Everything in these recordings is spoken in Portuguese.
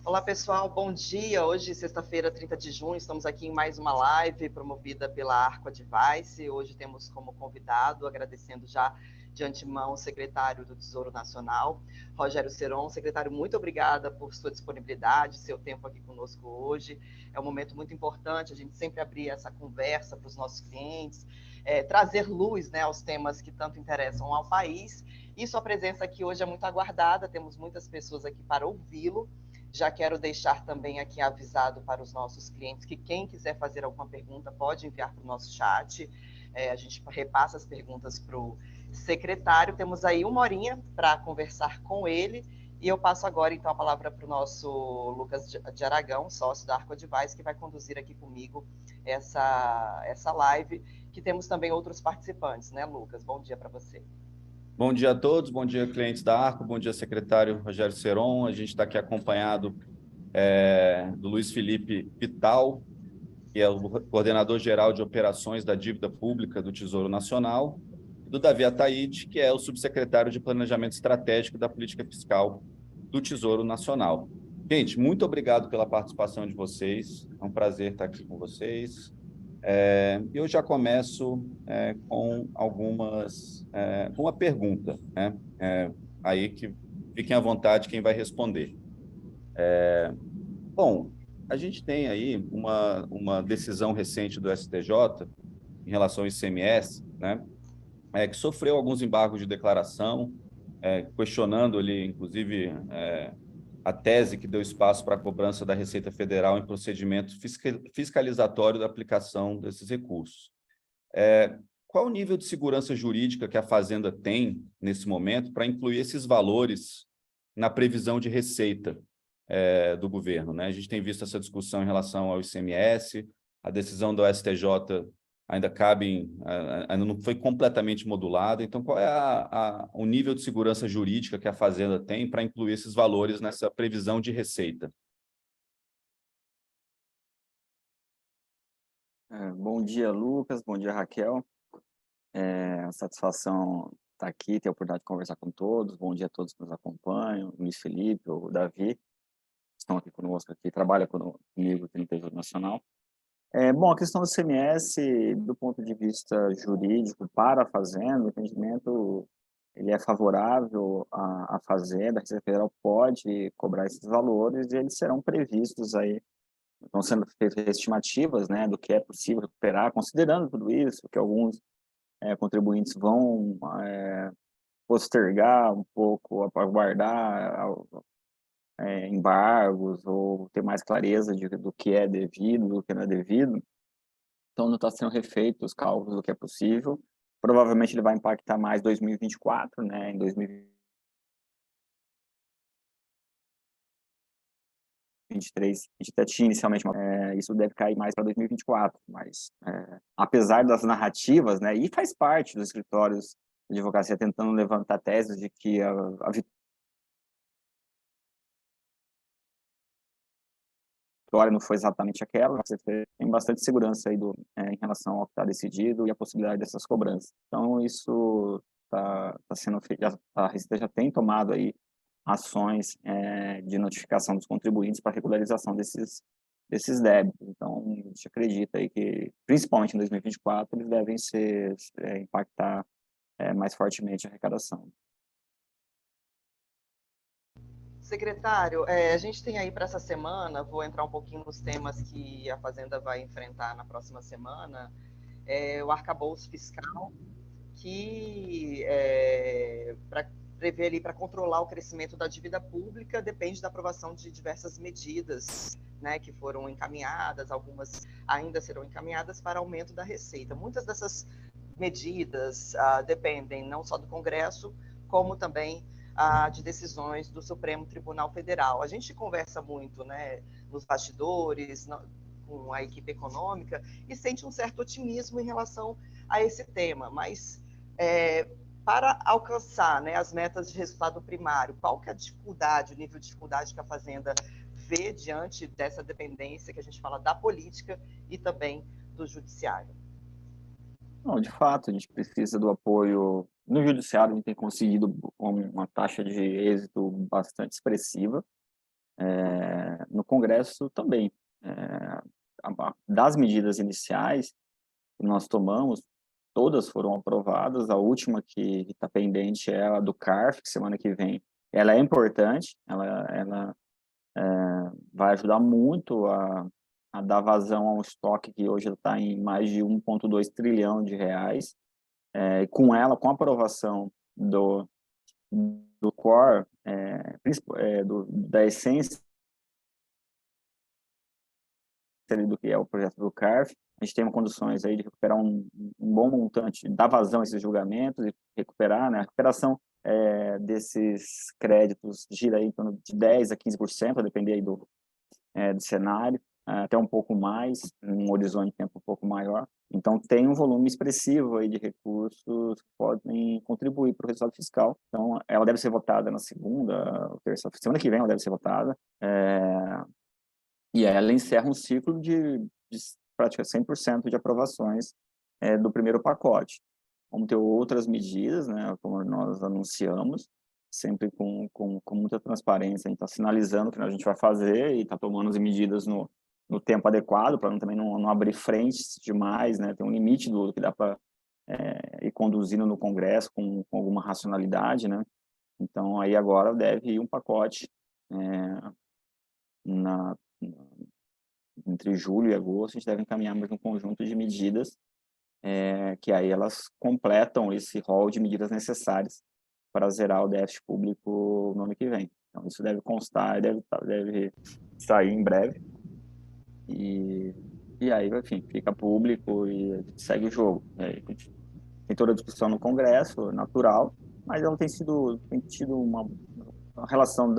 Olá, pessoal, bom dia. Hoje, sexta-feira, 30 de junho, estamos aqui em mais uma live promovida pela Arco Advice. Hoje temos como convidado, agradecendo já de antemão, o secretário do Tesouro Nacional, Rogério Seron. Secretário, muito obrigada por sua disponibilidade, seu tempo aqui conosco hoje. É um momento muito importante, a gente sempre abrir essa conversa para os nossos clientes, trazer luz, né, aos temas que tanto interessam ao país. E sua presença aqui hoje é muito aguardada, temos muitas pessoas aqui para ouvi-lo. Já quero deixar também aqui avisado para os nossos clientes que quem quiser fazer alguma pergunta pode enviar para o nosso chat. A gente repassa as perguntas para o secretário. Temos aí uma horinha para conversar com ele. E eu passo agora, então, a palavra para o nosso Lucas de Aragão, sócio da Arco Advice, que vai conduzir aqui comigo essa live, que temos também outros participantes, né, Lucas? Bom dia para você. Bom dia a todos, bom dia, clientes da Arco, bom dia, secretário Rogério Seron. A gente está aqui acompanhado do Luiz Felipe Pital, que é o coordenador geral de operações da dívida pública do Tesouro Nacional, e do Davi Ataíde, que é o subsecretário de Planejamento Estratégico da Política Fiscal do Tesouro Nacional. Gente, muito obrigado pela participação de vocês, é um prazer estar aqui com vocês. Eu já começo com com uma pergunta, né? Aí que fiquem à vontade quem vai responder. Bom, a gente tem aí uma decisão recente do STJ em relação ao ICMS, né? Que sofreu alguns embargos de declaração, questionando ali, inclusive, a tese que deu espaço para a cobrança da Receita Federal em procedimento fiscalizatório da aplicação desses recursos. Qual o nível de segurança jurídica que a Fazenda tem, nesse momento, para incluir esses valores na previsão de receita do governo, né? A gente tem visto essa discussão em relação ao ICMS, a decisão do STJ ainda não foi completamente modulada. Então, qual é o nível de segurança jurídica que a Fazenda tem para incluir esses valores nessa previsão de receita? Bom dia, Lucas. Bom dia, Raquel. Satisfação estar aqui, ter a oportunidade de conversar com todos. Bom dia a todos que nos acompanham, o Luiz Felipe, o Davi, estão aqui conosco, trabalham comigo aqui no Tesouro Nacional. Bom, a questão do CMS, do ponto de vista jurídico, para a Fazenda, o entendimento ele é favorável à Fazenda, a Receita Federal pode cobrar esses valores e eles serão previstos aí. Estão sendo feitas estimativas, né, do que é possível recuperar, considerando tudo isso, que alguns contribuintes vão postergar um pouco, aguardar embargos ou ter mais clareza do que é devido, do que não é devido. Então, não está sendo refeito os cálculos do que é possível. Provavelmente ele vai impactar mais 2024, né, em 2023, a gente até tinha inicialmente isso deve cair mais para 2024, mas apesar das narrativas, né, e faz parte dos escritórios de advocacia tentando levantar teses de que a vitória não foi exatamente aquela, você tem bastante segurança aí em relação ao que está decidido e a possibilidade dessas cobranças. Então, isso está sendo feito, a Receita já tem tomado aí ações de notificação dos contribuintes para regularização desses débitos. Então, a gente acredita aí que, principalmente em 2024, eles devem impactar mais fortemente a arrecadação. Secretário, a gente tem aí para essa semana, vou entrar um pouquinho nos temas que a Fazenda vai enfrentar na próxima semana, o arcabouço fiscal, que prevê ali para controlar o crescimento da dívida pública, depende da aprovação de diversas medidas, né, que foram encaminhadas, algumas ainda serão encaminhadas para aumento da receita. Muitas dessas medidas dependem não só do Congresso, como também de decisões do Supremo Tribunal Federal. A gente conversa muito, né, nos bastidores, com a equipe econômica, e sente um certo otimismo em relação a esse tema, mas para alcançar, né, as metas de resultado primário, qual que é a dificuldade, o nível de dificuldade que a Fazenda vê diante dessa dependência que a gente fala da política e também do judiciário? Não, de fato, a gente precisa do apoio. No judiciário, a gente tem conseguido uma taxa de êxito bastante expressiva. No Congresso também. Das medidas iniciais que nós tomamos, todas foram aprovadas. A última que está pendente é a do CARF, que semana que vem. Ela é importante, ela vai ajudar muito a dar vazão a um estoque que hoje está em mais de 1,2 trilhão de reais. E com ela, com a aprovação do core, da essência do que é o projeto do CARF, a gente tem condições aí de recuperar um bom montante, dar vazão a esses julgamentos e recuperar, né? A recuperação desses créditos gira aí em torno de 10% a 15%, a depender aí do cenário, até um pouco mais, um horizonte de tempo um pouco maior. Então, tem um volume expressivo aí de recursos que podem contribuir para o resultado fiscal. Então, ela deve ser votada na segunda, ou terça, semana que vem ela deve ser votada. E ela encerra um ciclo de praticamente 100% de aprovações do primeiro pacote. Vamos ter outras medidas, né, como nós anunciamos, sempre com muita transparência. A gente está sinalizando o que a gente vai fazer e está tomando as medidas no tempo adequado, para também não abrir frentes demais, né? Tem um limite do que dá para ir conduzindo no Congresso com alguma racionalidade, né? Então, aí agora deve ir um pacote entre julho e agosto, a gente deve encaminhar mais um conjunto de medidas que aí elas completam esse rol de medidas necessárias para zerar o déficit público no ano que vem. Então, isso deve constar, deve sair em breve. E aí, enfim, fica público e segue o jogo. Tem toda a discussão no Congresso, natural, mas ela tem tido uma relação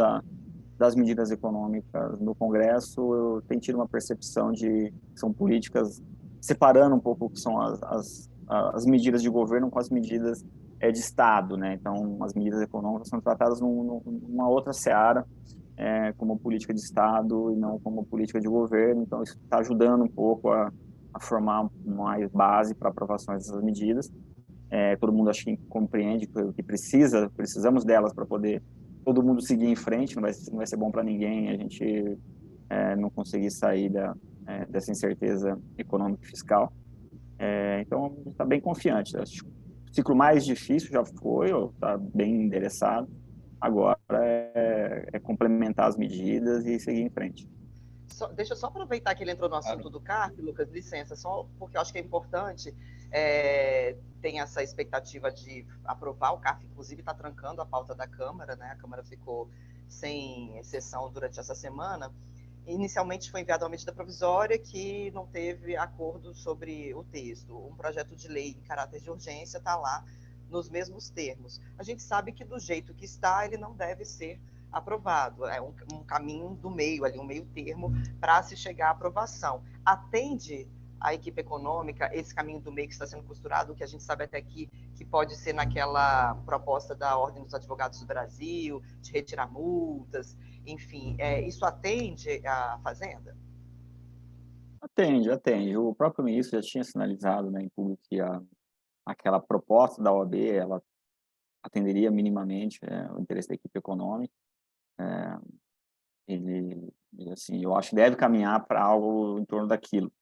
das medidas econômicas no Congresso, tem tido uma percepção de que são políticas separando um pouco o que são as medidas de governo com as medidas de Estado, né? Então, as medidas econômicas são tratadas numa outra seara, como política de Estado e não como política de governo. Então, isso está ajudando um pouco a formar mais base para aprovações dessas medidas. Todo mundo acho que compreende que precisamos delas para poder todo mundo seguir em frente. Não vai ser bom para ninguém a gente não conseguir sair dessa incerteza econômica e fiscal. Então, está bem confiante. Acho que o ciclo mais difícil já foi, está bem endereçado. Agora é complementar as medidas e seguir em frente. Deixa eu só aproveitar que ele entrou no assunto do CARF, Lucas, licença, só porque eu acho que é importante. Tem essa expectativa de aprovar o CARF, inclusive está trancando a pauta da Câmara, né? A Câmara ficou sem sessão durante essa semana. Inicialmente foi enviada uma medida provisória que não teve acordo sobre o texto. Um projeto de lei em caráter de urgência está lá nos mesmos termos. A gente sabe que do jeito que está, ele não deve ser aprovado. É um caminho do meio, ali, um meio termo para se chegar à aprovação. Atende a equipe econômica esse caminho do meio que está sendo costurado, que a gente sabe até aqui que pode ser naquela proposta da Ordem dos Advogados do Brasil, de retirar multas, enfim, isso atende à Fazenda? Atende. O próprio ministro já tinha sinalizado, né, em público que aquela proposta da OAB, ela atenderia minimamente o interesse da equipe econômica. Ele assim, eu acho que deve caminhar para algo em torno daquilo,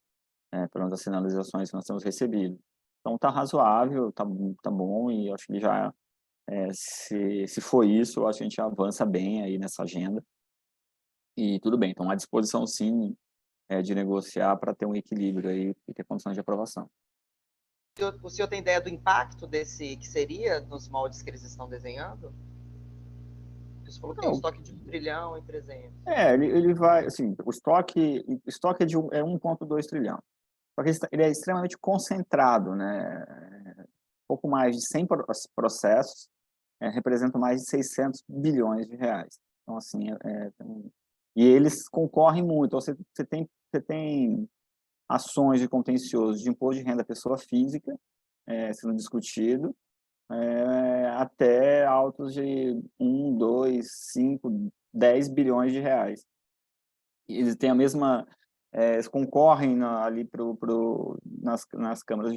pelo menos as sinalizações que nós temos recebido. Então, está razoável, está bom, e acho que já, se for isso, eu acho que a gente avança bem aí nessa agenda. E tudo bem, então, à disposição, sim, de negociar para ter um equilíbrio aí e ter condições de aprovação. O senhor tem ideia do impacto desse que seria nos moldes que eles estão desenhando? Você falou que tem um estoque de 1 trilhão e 300. Ele vai, assim, o estoque é de 1,2 trilhão. Só que ele é extremamente concentrado, né? Pouco mais de 100 processos representam mais de 600 bilhões de reais. Então, assim, e eles concorrem muito. Então, você tem ações de contencioso de imposto de renda à pessoa física sendo discutido, até autos de 1, 2, 5, 10 bilhões de reais. E eles têm a mesma... eles concorrem ali nas câmaras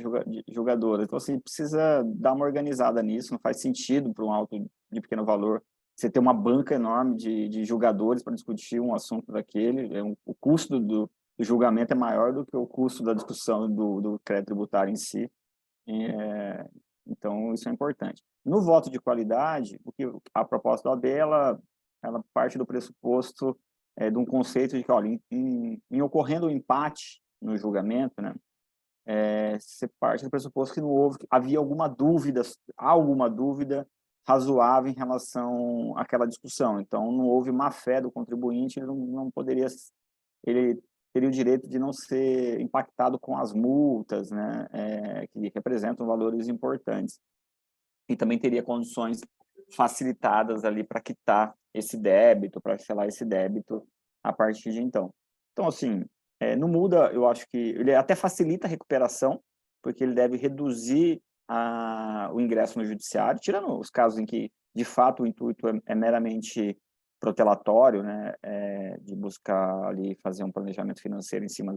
julgadoras. Então, assim, precisa dar uma organizada nisso. Não faz sentido para um auto de pequeno valor você ter uma banca enorme de julgadores para discutir um assunto daquele, o custo do julgamento é maior do que o custo da discussão do crédito tributário em si. Então, isso é importante. No voto de qualidade, a proposta da OAB, ela parte do pressuposto de um conceito de que, olha, em ocorrendo um empate no julgamento, né, você parte do pressuposto que havia alguma dúvida razoável em relação àquela discussão. Então, não houve má-fé do contribuinte, ele teria o direito de não ser impactado com as multas, né, que representam valores importantes. E também teria condições facilitadas ali para quitar esse débito, para cancelar esse débito a partir de então. Então, assim, não muda, eu acho que ele até facilita a recuperação, porque ele deve reduzir o ingresso no judiciário, tirando os casos em que, de fato, o intuito é meramente protelatório, né, de buscar ali fazer um planejamento financeiro em cima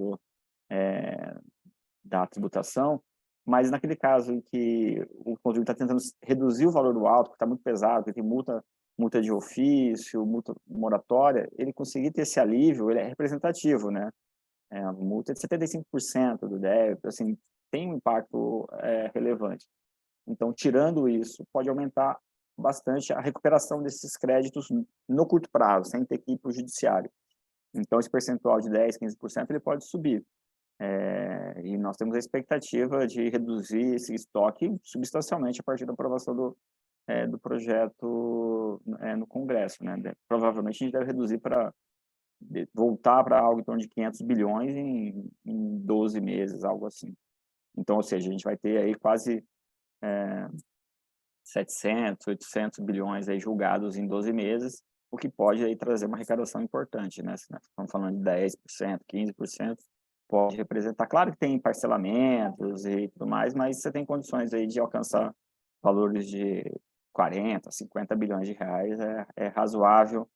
da tributação, mas naquele caso em que o contribuinte está tentando reduzir o valor do auto, que está muito pesado, que tem multa de ofício, multa moratória, ele conseguir ter esse alívio, ele é representativo, né? A multa é de 75% do débito, assim, tem um impacto relevante. Então, tirando isso, pode aumentar bastante a recuperação desses créditos no curto prazo, sem ter que ir para o judiciário. Então, esse percentual de 10%, 15%, ele pode subir. E nós temos a expectativa de reduzir esse estoque substancialmente a partir da aprovação do projeto no Congresso, né? Provavelmente a gente deve reduzir voltar para algo em torno de 500 bilhões em 12 meses, algo assim. Então, ou seja, a gente vai ter aí quase 700, 800 bilhões aí julgados em 12 meses, o que pode aí trazer uma arrecadação importante, né? Se nós estamos falando de 10%, 15%, pode representar. Claro que tem parcelamentos e tudo mais, mas você tem condições aí de alcançar valores de 40, 50 bilhões de reais, é razoável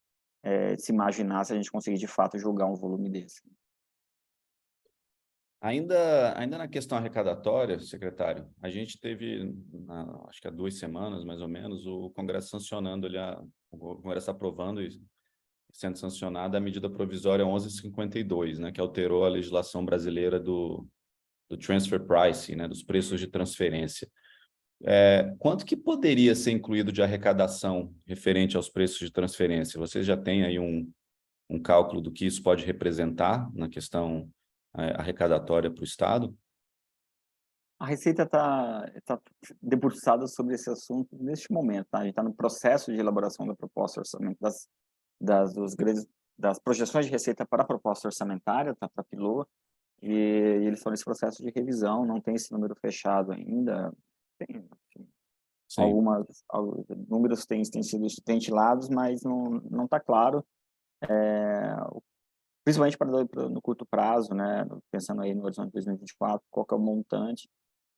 se imaginar se a gente conseguir de fato julgar um volume desse. Ainda na questão arrecadatória, secretário, a gente teve, acho que há 2 semanas, mais ou menos, o Congresso sancionando, o Congresso aprovando e sendo sancionada a medida provisória 1152, né, que alterou a legislação brasileira do transfer pricing, né, dos preços de transferência. Quanto que poderia ser incluído de arrecadação referente aos preços de transferência? Você já tem aí um cálculo do que isso pode representar na questão arrecadatória para o Estado? A Receita está debruçada sobre esse assunto neste momento, tá? A gente está no processo de elaboração da proposta orçamentária, das projeções de receita para a proposta orçamentária, tá, para a PILO, e eles estão nesse processo de revisão, não tem esse número fechado ainda, tem, enfim, alguns números têm sido ventilados, mas não está claro, principalmente no curto prazo, né, pensando aí no horizonte de 2024, qual que é o montante.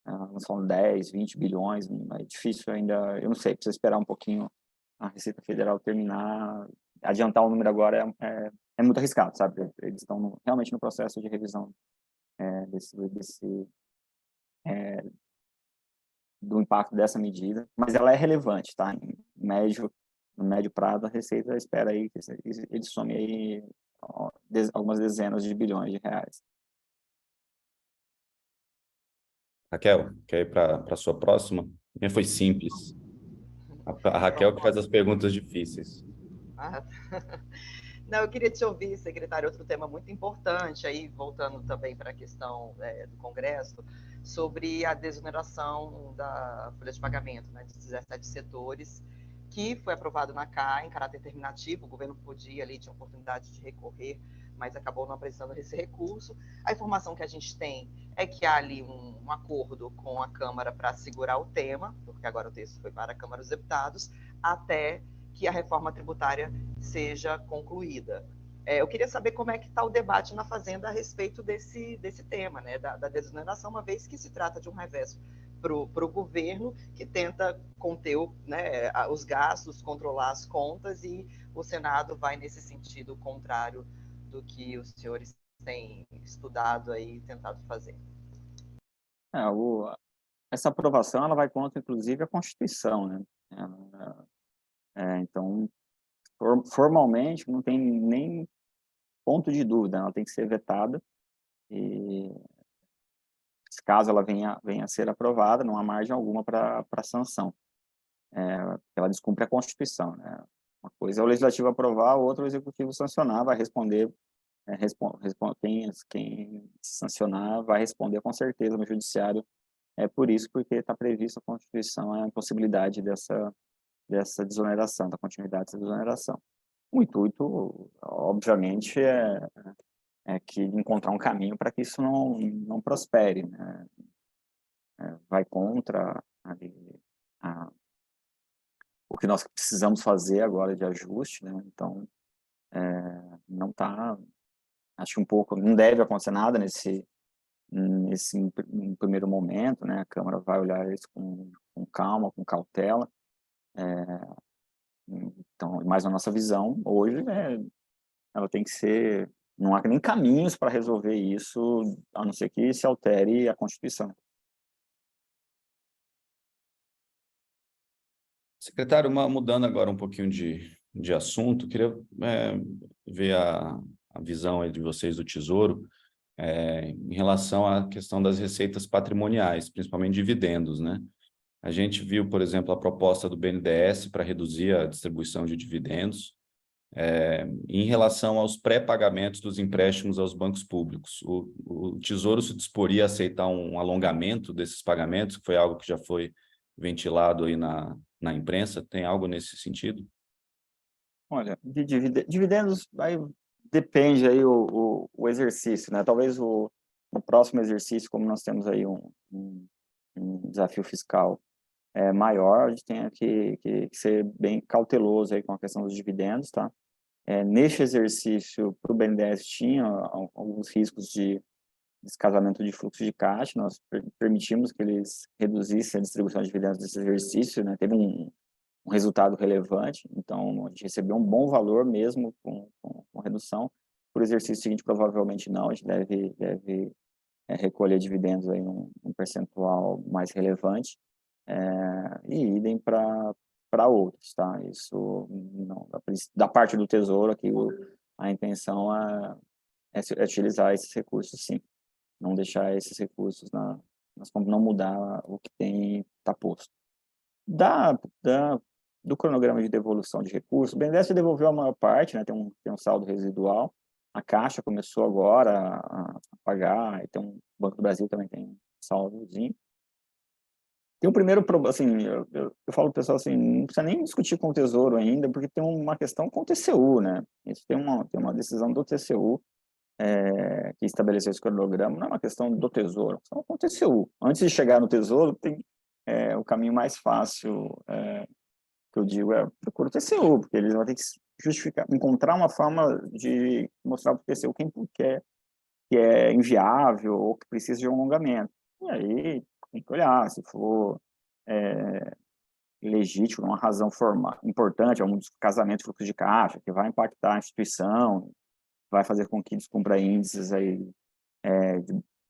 Nós falamos 10, 20 bilhões, é difícil ainda, eu não sei, precisa esperar um pouquinho a Receita Federal terminar, adiantar o número agora é muito arriscado, sabe? Eles estão realmente no processo de revisão do impacto dessa medida, mas ela é relevante, tá? No médio prazo, a Receita espera aí que ele some aí algumas dezenas de bilhões de reais. Raquel, quer ir para a sua próxima? A minha foi simples. A Raquel que faz as perguntas difíceis. Não, eu queria te ouvir, secretário, outro tema muito importante, aí voltando também para a questão do Congresso, sobre a desoneração da folha de pagamento, né, de 17 setores, que foi aprovado na CAA em caráter terminativo, o governo podia ali, tinha oportunidade de recorrer, mas acabou não apresentando esse recurso. A informação que a gente tem é que há ali um acordo com a Câmara para segurar o tema, porque agora o texto foi para a Câmara dos Deputados, até que a reforma tributária seja concluída. Eu queria saber como é que está o debate na Fazenda a respeito desse tema, né, da desoneração, uma vez que se trata de um revés para o governo, que tenta conter os gastos, controlar as contas, e o Senado vai nesse sentido contrário do que os senhores têm estudado aí e tentado fazer. Essa aprovação ela vai contra, inclusive, a Constituição, né? Então, formalmente, não tem nem ponto de dúvida, ela tem que ser vetada, e caso ela venha a ser aprovada, não há margem alguma para sanção. Ela descumpre a Constituição, né? Uma coisa é o Legislativo aprovar, outra é o Executivo sancionar, vai responder, quem sancionar vai responder com certeza no Judiciário, por isso, porque está previsto a Constituição a impossibilidade dessa desoneração, da continuidade dessa desoneração. O intuito, obviamente, é que encontrar um caminho para que isso não prospere, né? Vai contra o que nós precisamos fazer agora de ajuste, né? Então, não está, acho que não deve acontecer nada nesse em primeiro momento, né? A Câmara vai olhar isso com calma, com cautela. Então, mais a nossa visão hoje, ela tem que ser, não há nem caminhos para resolver isso, a não ser que se altere a Constituição. Secretário, mudando agora um pouquinho de assunto, queria ver a visão aí de vocês do Tesouro em relação à questão das receitas patrimoniais, principalmente dividendos, né? A gente viu, por exemplo, a proposta do BNDES para reduzir a distribuição de dividendos. Em relação aos pré-pagamentos dos empréstimos aos bancos públicos, o Tesouro se disporia a aceitar um alongamento desses pagamentos, que foi algo que já foi ventilado aí na imprensa. Tem algo nesse sentido? Olha, de dividendos, aí depende aí o exercício, né? Talvez no próximo exercício, como nós temos aí um desafio fiscal maior, a gente tenha que ser bem cauteloso aí com a questão dos dividendos, tá? Neste exercício, para o BNDES tinha alguns riscos de descasamento de fluxo de caixa, nós permitimos que eles reduzissem a distribuição de dividendos desse exercício, né? Teve um resultado relevante, então a gente recebeu um bom valor mesmo com redução. Por exercício seguinte, provavelmente não, a gente deve recolher dividendos aí um percentual mais relevante, e idem para outros, tá? Isso não, da parte do Tesouro aqui, a intenção é utilizar esses recursos, sim, não deixar esses recursos não mudar o que está posto. Do cronograma de devolução de recursos, o BNDES devolveu a maior parte, né? Tem um saldo residual. A Caixa começou agora a pagar, e o Banco do Brasil também tem um saldozinho. Tem o primeiro problema, assim, eu falo para o pessoal assim, não precisa nem discutir com o Tesouro ainda, porque tem uma questão com o TCU, né? Isso tem uma decisão do TCU, que estabeleceu esse cronograma, não é uma questão do Tesouro, é uma questão com o TCU. Antes de chegar no Tesouro, tem o caminho mais fácil, que eu digo, procura o TCU, porque eles vão ter que justificar, encontrar uma forma de mostrar para o TCU que é inviável ou que precisa de um alongamento. E aí tem que olhar se for legítimo, uma razão formal importante, algum descasamento de fluxo de caixa, que vai impactar a instituição, vai fazer com que descumpra índices aí,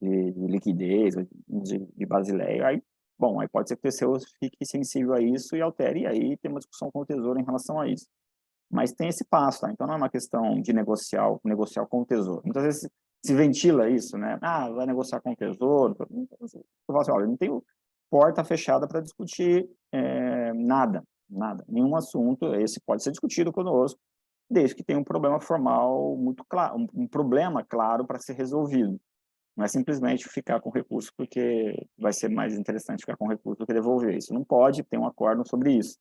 de liquidez, de Basileia. Aí, bom, aí pode ser que o TCU fique sensível a isso e altere, e aí tem uma discussão com o Tesouro em relação a isso. Mas tem esse passo, tá? Então não é uma questão de negociar com o Tesouro. Muitas vezes se ventila isso, né? Vai negociar com o Tesouro. Eu falo assim, olha, não tem porta fechada para discutir nada. Nenhum assunto, esse pode ser discutido conosco, desde que tenha um problema formal muito claro, um problema claro para ser resolvido. Não é simplesmente ficar com recurso porque vai ser mais interessante ficar com recurso do que devolver. Isso não pode ter um acordo sobre isso.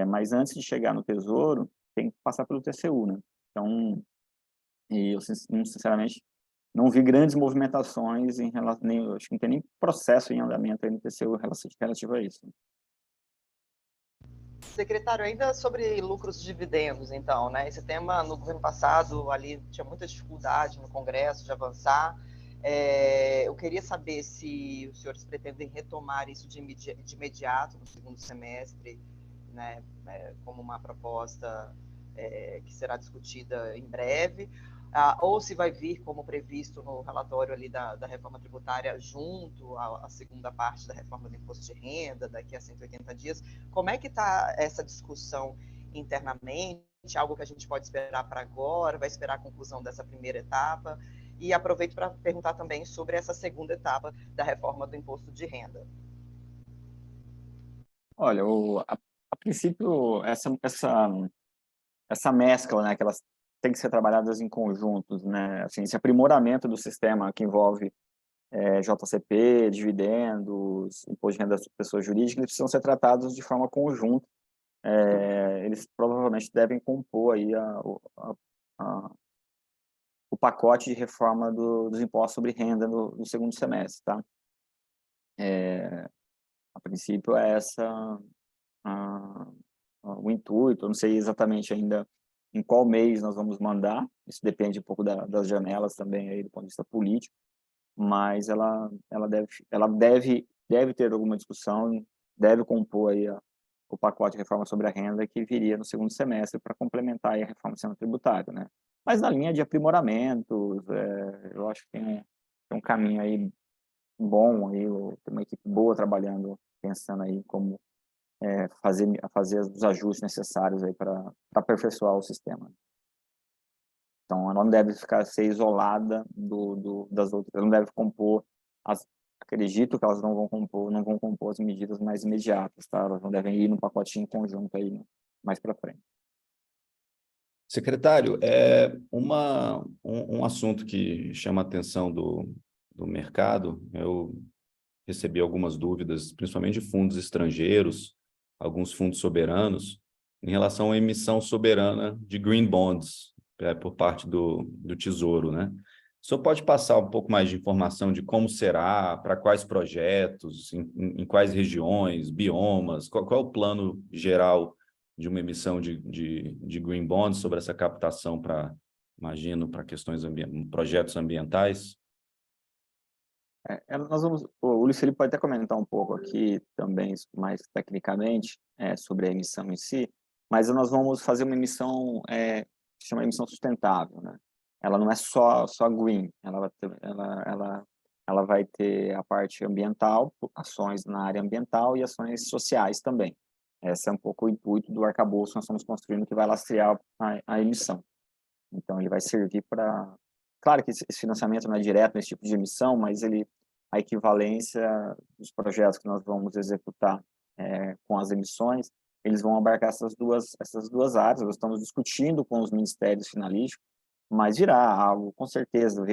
Mas antes de chegar no Tesouro, tem que passar pelo TCU, né? Então, e eu sinceramente não vi grandes movimentações em relação, acho que não tem nem processo em andamento aí no TCU relativo a isso. Secretário, ainda sobre lucros e dividendos, então, né? Esse tema no governo passado ali tinha muita dificuldade no Congresso de avançar. Eu queria saber se os senhores pretendem retomar isso de imediato no segundo semestre, né? Como uma proposta que será discutida em breve, ou se vai vir, como previsto no relatório ali da reforma tributária, junto à segunda parte da reforma do imposto de renda, daqui a 180 dias. Como é que está essa discussão internamente? Algo que a gente pode esperar para agora? Vai esperar a conclusão dessa primeira etapa? E aproveito para perguntar também sobre essa segunda etapa da reforma do imposto de renda. Olha, a princípio, essa mescla, né, que elas têm que ser trabalhadas em conjuntos, né, assim, esse aprimoramento do sistema que envolve JCP, dividendos, imposto de renda das pessoas jurídicas, eles precisam ser tratados de forma conjunta. Eles provavelmente devem compor aí o pacote de reforma dos impostos sobre renda no segundo semestre, tá? A princípio é o intuito, eu não sei exatamente ainda em qual mês nós vamos mandar, isso depende um pouco das janelas também aí do ponto de vista político, mas ela deve ter alguma discussão, deve compor aí o pacote de reforma sobre a renda que viria no segundo semestre para complementar aí a reforma do sistema tributário, né? Mas na linha de aprimoramento, eu acho que tem um caminho aí bom, aí, tem uma equipe boa trabalhando, pensando aí como fazer os ajustes necessários aí para aperfeiçoar o sistema. Então, ela não deve ser isolada das outras, ela não deve compor, acredito que elas não vão compor as medidas mais imediatas, tá? Elas não devem ir no pacotinho conjunto aí mais para frente. Secretário, um assunto que chama a atenção do mercado, eu recebi algumas dúvidas, principalmente de fundos estrangeiros, alguns fundos soberanos, em relação à emissão soberana de green bonds por parte do Tesouro, né? O senhor pode passar um pouco mais de informação de como será, para quais projetos, em quais regiões, biomas, qual é o plano geral de uma emissão de green bonds sobre essa captação imagino, para questões projetos ambientais? O Luiz Felipe pode até comentar um pouco aqui também, mais tecnicamente, sobre a emissão em si, mas nós vamos fazer uma emissão que se chama emissão sustentável, né? Ela não é só green, ela vai ter a parte ambiental, ações na área ambiental e ações sociais também. Esse é um pouco o intuito do arcabouço que nós estamos construindo, que vai lastrear a emissão. Então, ele vai servir para... Claro que esse financiamento não é direto nesse tipo de emissão, mas a equivalência dos projetos que nós vamos executar com as emissões, eles vão abarcar essas duas áreas. Nós estamos discutindo com os ministérios finalísticos, mas virá algo, com certeza,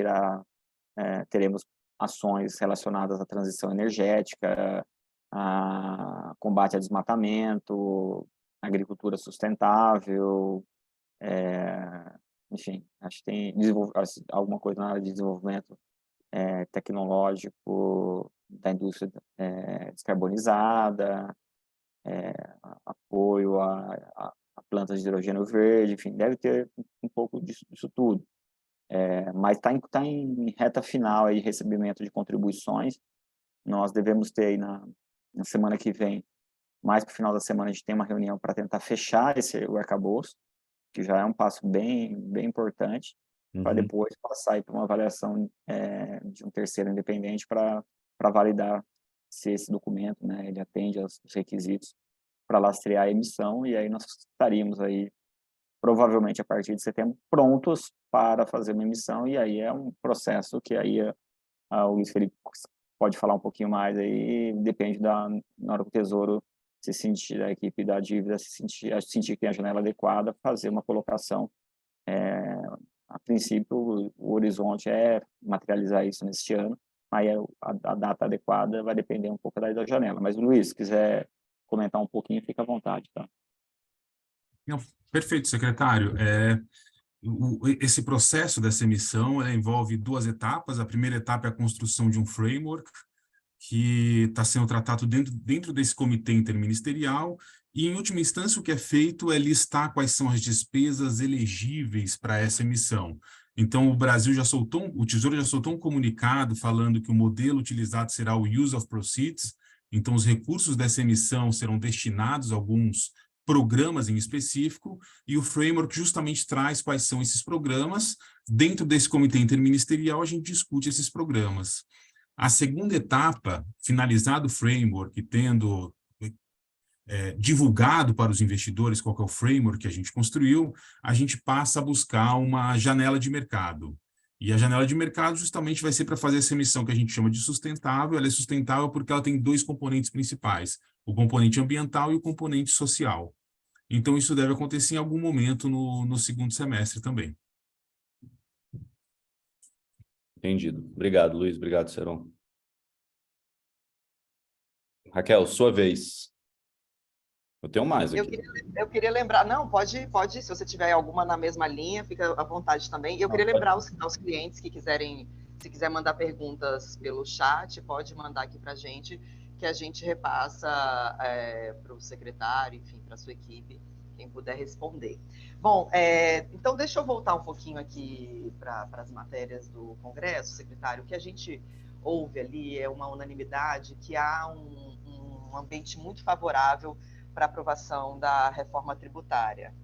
teremos ações relacionadas à transição energética, a combate ao desmatamento, agricultura sustentável, enfim, acho que tem alguma coisa na área de desenvolvimento tecnológico da indústria descarbonizada, apoio a plantas de hidrogênio verde, enfim, deve ter um pouco disso tudo. Mas está em reta final aí de recebimento de contribuições. Nós devemos ter aí na semana que vem, mais para o final da semana, a gente tem uma reunião para tentar fechar o arcabouço, que já é um passo bem importante, para depois passar para uma avaliação de um terceiro independente para validar se esse documento, né, ele atende aos requisitos para lastrear a emissão, e aí nós estaríamos aí, provavelmente a partir de setembro, prontos para fazer uma emissão, e aí é um processo que aí o Luiz Felipe pode falar um pouquinho mais, aí depende na hora que o Tesouro se sentir, a equipe da dívida sentir que tem a janela adequada, fazer uma colocação. A princípio, o horizonte é materializar isso neste ano, aí a data adequada vai depender um pouco da janela. Mas, Luiz, se quiser comentar um pouquinho, fica à vontade, tá? Não, perfeito, secretário. Esse processo dessa emissão envolve duas etapas. A primeira etapa é a construção de um framework, que está sendo tratado dentro desse comitê interministerial, e, em última instância, o que é feito é listar quais são as despesas elegíveis para essa emissão. Então, o Tesouro já soltou um comunicado falando que o modelo utilizado será o Use of Proceeds. Então, os recursos dessa emissão serão destinados a alguns programas em específico, e o framework justamente traz quais são esses programas. Dentro desse comitê interministerial, a gente discute esses programas. A segunda etapa, finalizado o framework e tendo divulgado para os investidores qual que é o framework que a gente construiu, a gente passa a buscar uma janela de mercado. E a janela de mercado justamente vai ser para fazer essa emissão que a gente chama de sustentável. Ela é sustentável porque ela tem dois componentes principais, o componente ambiental e o componente social. Então, isso deve acontecer em algum momento no segundo semestre também. Entendido. Obrigado, Luiz. Obrigado, Seron. Raquel, sua vez. Eu tenho mais aqui. Eu queria lembrar, não, pode, se você tiver alguma na mesma linha, fica à vontade também. Eu queria lembrar aos clientes que quiserem, se quiser mandar perguntas pelo chat, pode mandar aqui para a gente, que a gente repassa para o secretário, enfim, para a sua equipe, quem puder responder. Bom, então deixa eu voltar um pouquinho aqui para as matérias do Congresso, secretário. O que a gente ouve ali é uma unanimidade que há um ambiente muito favorável para aprovação da reforma tributária.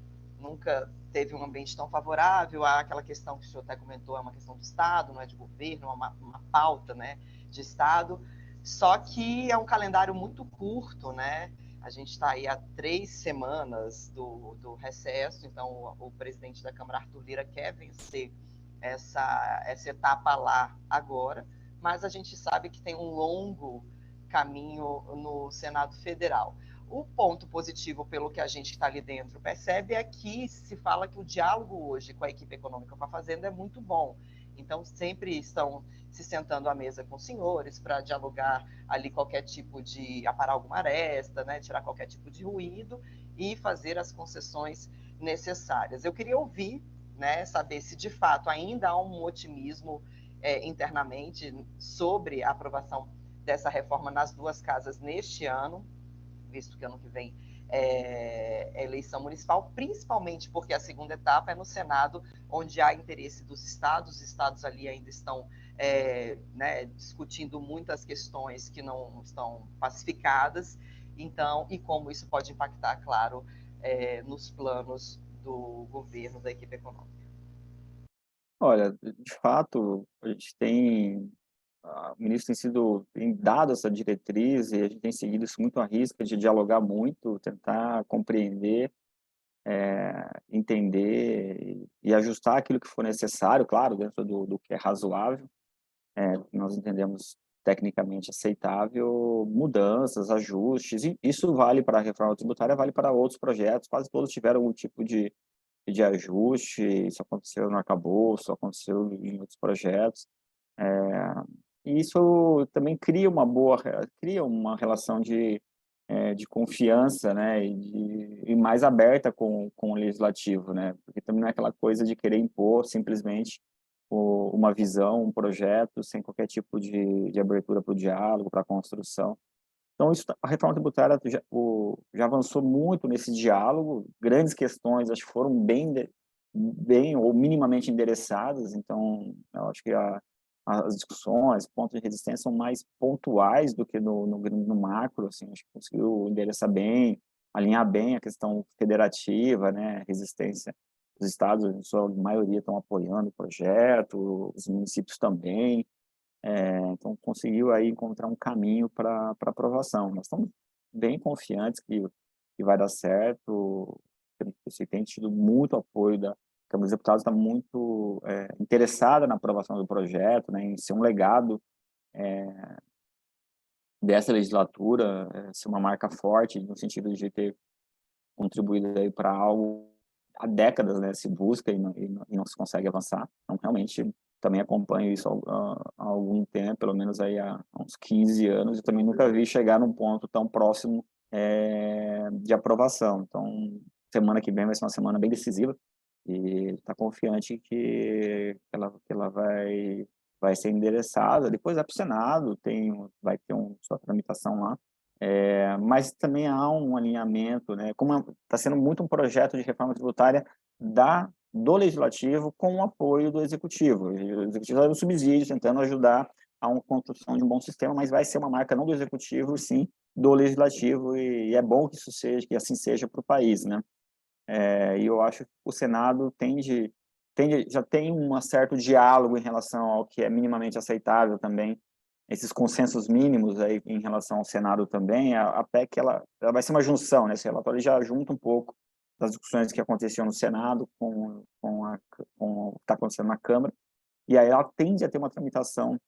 Nunca teve um ambiente tão favorável. Há aquela questão que o senhor até comentou, é uma questão do Estado, não é de governo, é uma pauta, né, de Estado. Só que é um calendário muito curto, né? A gente está aí há 3 semanas do recesso, então o presidente da Câmara, Arthur Lira, quer vencer essa etapa lá agora, mas a gente sabe que tem um longo caminho no Senado Federal. O ponto positivo, pelo que a gente está ali dentro percebe, é que se fala que o diálogo hoje com a equipe econômica com a Fazenda é muito bom. Então, sempre estão se sentando à mesa com os senhores para dialogar ali qualquer tipo de... aparar alguma aresta, né, tirar qualquer tipo de ruído e fazer as concessões necessárias. Eu queria ouvir, né, saber se de fato ainda há um otimismo internamente sobre a aprovação dessa reforma nas duas casas neste ano, visto que ano que vem é eleição municipal, principalmente porque a segunda etapa é no Senado, onde há interesse dos estados. Os estados ali ainda estão né, discutindo muitas questões que não estão pacificadas, então, e como isso pode impactar, claro, nos planos do governo, da equipe econômica. Olha, de fato, a gente o ministro tem dado essa diretriz e a gente tem seguido isso muito à risca, de dialogar muito, tentar compreender, entender e ajustar aquilo que for necessário, claro, dentro do que é razoável. Nós entendemos tecnicamente aceitável, mudanças, ajustes, e isso vale para a reforma tributária, vale para outros projetos, quase todos tiveram algum tipo de ajuste, isso aconteceu no arcabouço, aconteceu em outros projetos. E isso também cria uma relação de confiança, né, e mais aberta com o legislativo, né, porque também não é aquela coisa de querer impor simplesmente uma visão, um projeto, sem qualquer tipo de abertura para o diálogo, para a construção. Então, a reforma tributária já avançou muito nesse diálogo, grandes questões acho que foram bem ou minimamente endereçadas, então eu acho que as discussões, pontos de resistência são mais pontuais do que no macro, assim, acho que conseguiu endereçar bem, alinhar bem a questão federativa, né, resistência. Os estados, em sua maioria, estão apoiando o projeto, os municípios também, então conseguiu aí encontrar um caminho para aprovação. Nós estamos bem confiantes que vai dar certo, tem tido muito apoio da Câmara dos Deputados, está muito interessada na aprovação do projeto, né, em ser um legado dessa legislatura, ser uma marca forte, no sentido de ter contribuído aí para algo há décadas, né, se busca e não se consegue avançar. Então, realmente, também acompanho isso há algum tempo, pelo menos aí há uns 15 anos, e também nunca vi chegar num ponto tão próximo de aprovação. Então, semana que vem vai ser uma semana bem decisiva e está confiante que ela vai ser endereçada. Depois vai para o Senado, vai ter sua tramitação lá. Mas também há um alinhamento, né? Como está sendo muito um projeto de reforma tributária do Legislativo com o apoio do Executivo. O Executivo está dando subsídios, tentando ajudar a uma construção de um bom sistema, mas vai ser uma marca não do Executivo, sim do legislativo, e é bom que isso seja, que assim seja para o país, né? E eu acho que o Senado já tem um certo diálogo em relação ao que é minimamente aceitável também, esses consensos mínimos aí em relação ao Senado também. A PEC, ela vai ser uma junção, né? Esse relatório já junta um pouco das discussões que aconteciam no Senado com o que está acontecendo na Câmara, e aí ela tende a ter uma tramitação,